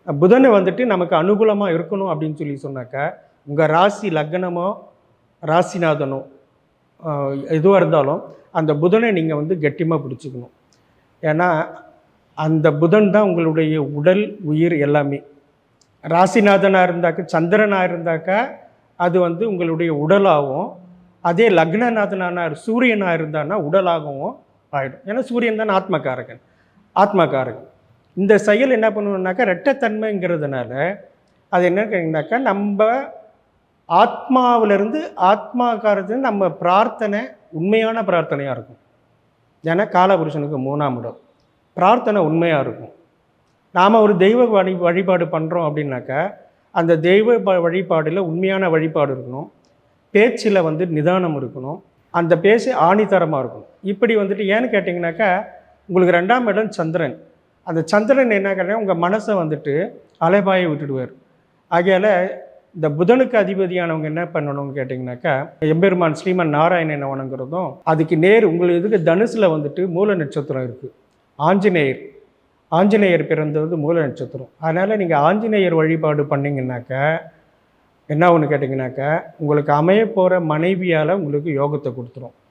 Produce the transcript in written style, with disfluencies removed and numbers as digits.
புதனை வந்துட்டு நமக்கு அனுகூலமாக இருக்கணும் அப்படின்னு சொல்லி சொன்னாக்கா, உங்கள் ராசி லக்னமோ ராசிநாதனோ எதுவாக இருந்தாலும் அந்த புதனை நீங்கள் வந்து கெட்டியமாக பிடிச்சிக்கணும். ஏன்னா அந்த புதன் தான் உங்களுடைய உடல் உயிர் எல்லாமே. ராசிநாதனாக இருந்தாக்கா சந்திரனாக இருந்தாக்கா அது வந்து உங்களுடைய உடலாகவும், அதே லக்னநாதனான சூரியனாக இருந்தான்னா உடலாகவும் ஆகிடும். ஏன்னா சூரியன் தான் ஆத்மகாரகன். ஆத்மகாரகன் இந்த செயல் என்ன பண்ணுவோம்னாக்கா இரட்டைத்தன்மைங்கிறதுனால அது என்ன கேட்டிங்கனாக்கா நம்ம ஆத்மாவிலிருந்து ஆத்மாக்காரத்து நம்ம பிரார்த்தனை உண்மையான பிரார்த்தனையாக இருக்கும். ஏன்னா காலபுருஷனுக்கு 3ஆம் இடம் பிரார்த்தனை உண்மையாக இருக்கும். நாம் ஒரு தெய்வ வழிபாடு பண்ணுறோம் அப்படின்னாக்கா அந்த தெய்வ வழிபாடில் உண்மையான வழிபாடு இருக்கணும். பேச்சில் வந்து நிதானம் இருக்கணும். அந்த பேச்சு ஆணித்தரமாக இருக்கணும். இப்படி வந்துட்டு ஏன்னு கேட்டிங்கனாக்கா உங்களுக்கு 2ஆம் இடம் சந்திரன். அந்த சந்திரன் என்ன கேட்டால் உங்கள் மனசை வந்துட்டு அலைபாய விட்டுடுவார். ஆகையால் இந்த புதனுக்கு அதிபதியானவங்க என்ன பண்ணணும்னு கேட்டிங்கனாக்கா எம்பெருமான் ஸ்ரீமன் நாராயணனை வணங்குறதும், அதுக்கு நேர் உங்களுக்கு இதுக்கு தனுசில் வந்துட்டு மூல நட்சத்திரம் இருக்குது. ஆஞ்சநேயர் பிறந்தது மூல நட்சத்திரம். அதனால் நீங்கள் ஆஞ்சநேயர் வழிபாடு பண்ணிங்கனாக்கா என்ன ஒன்று கேட்டிங்கனாக்கா உங்களுக்கு அமைய போகிற மனைவியால் உங்களுக்கு யோகத்தை கொடுத்துரும்.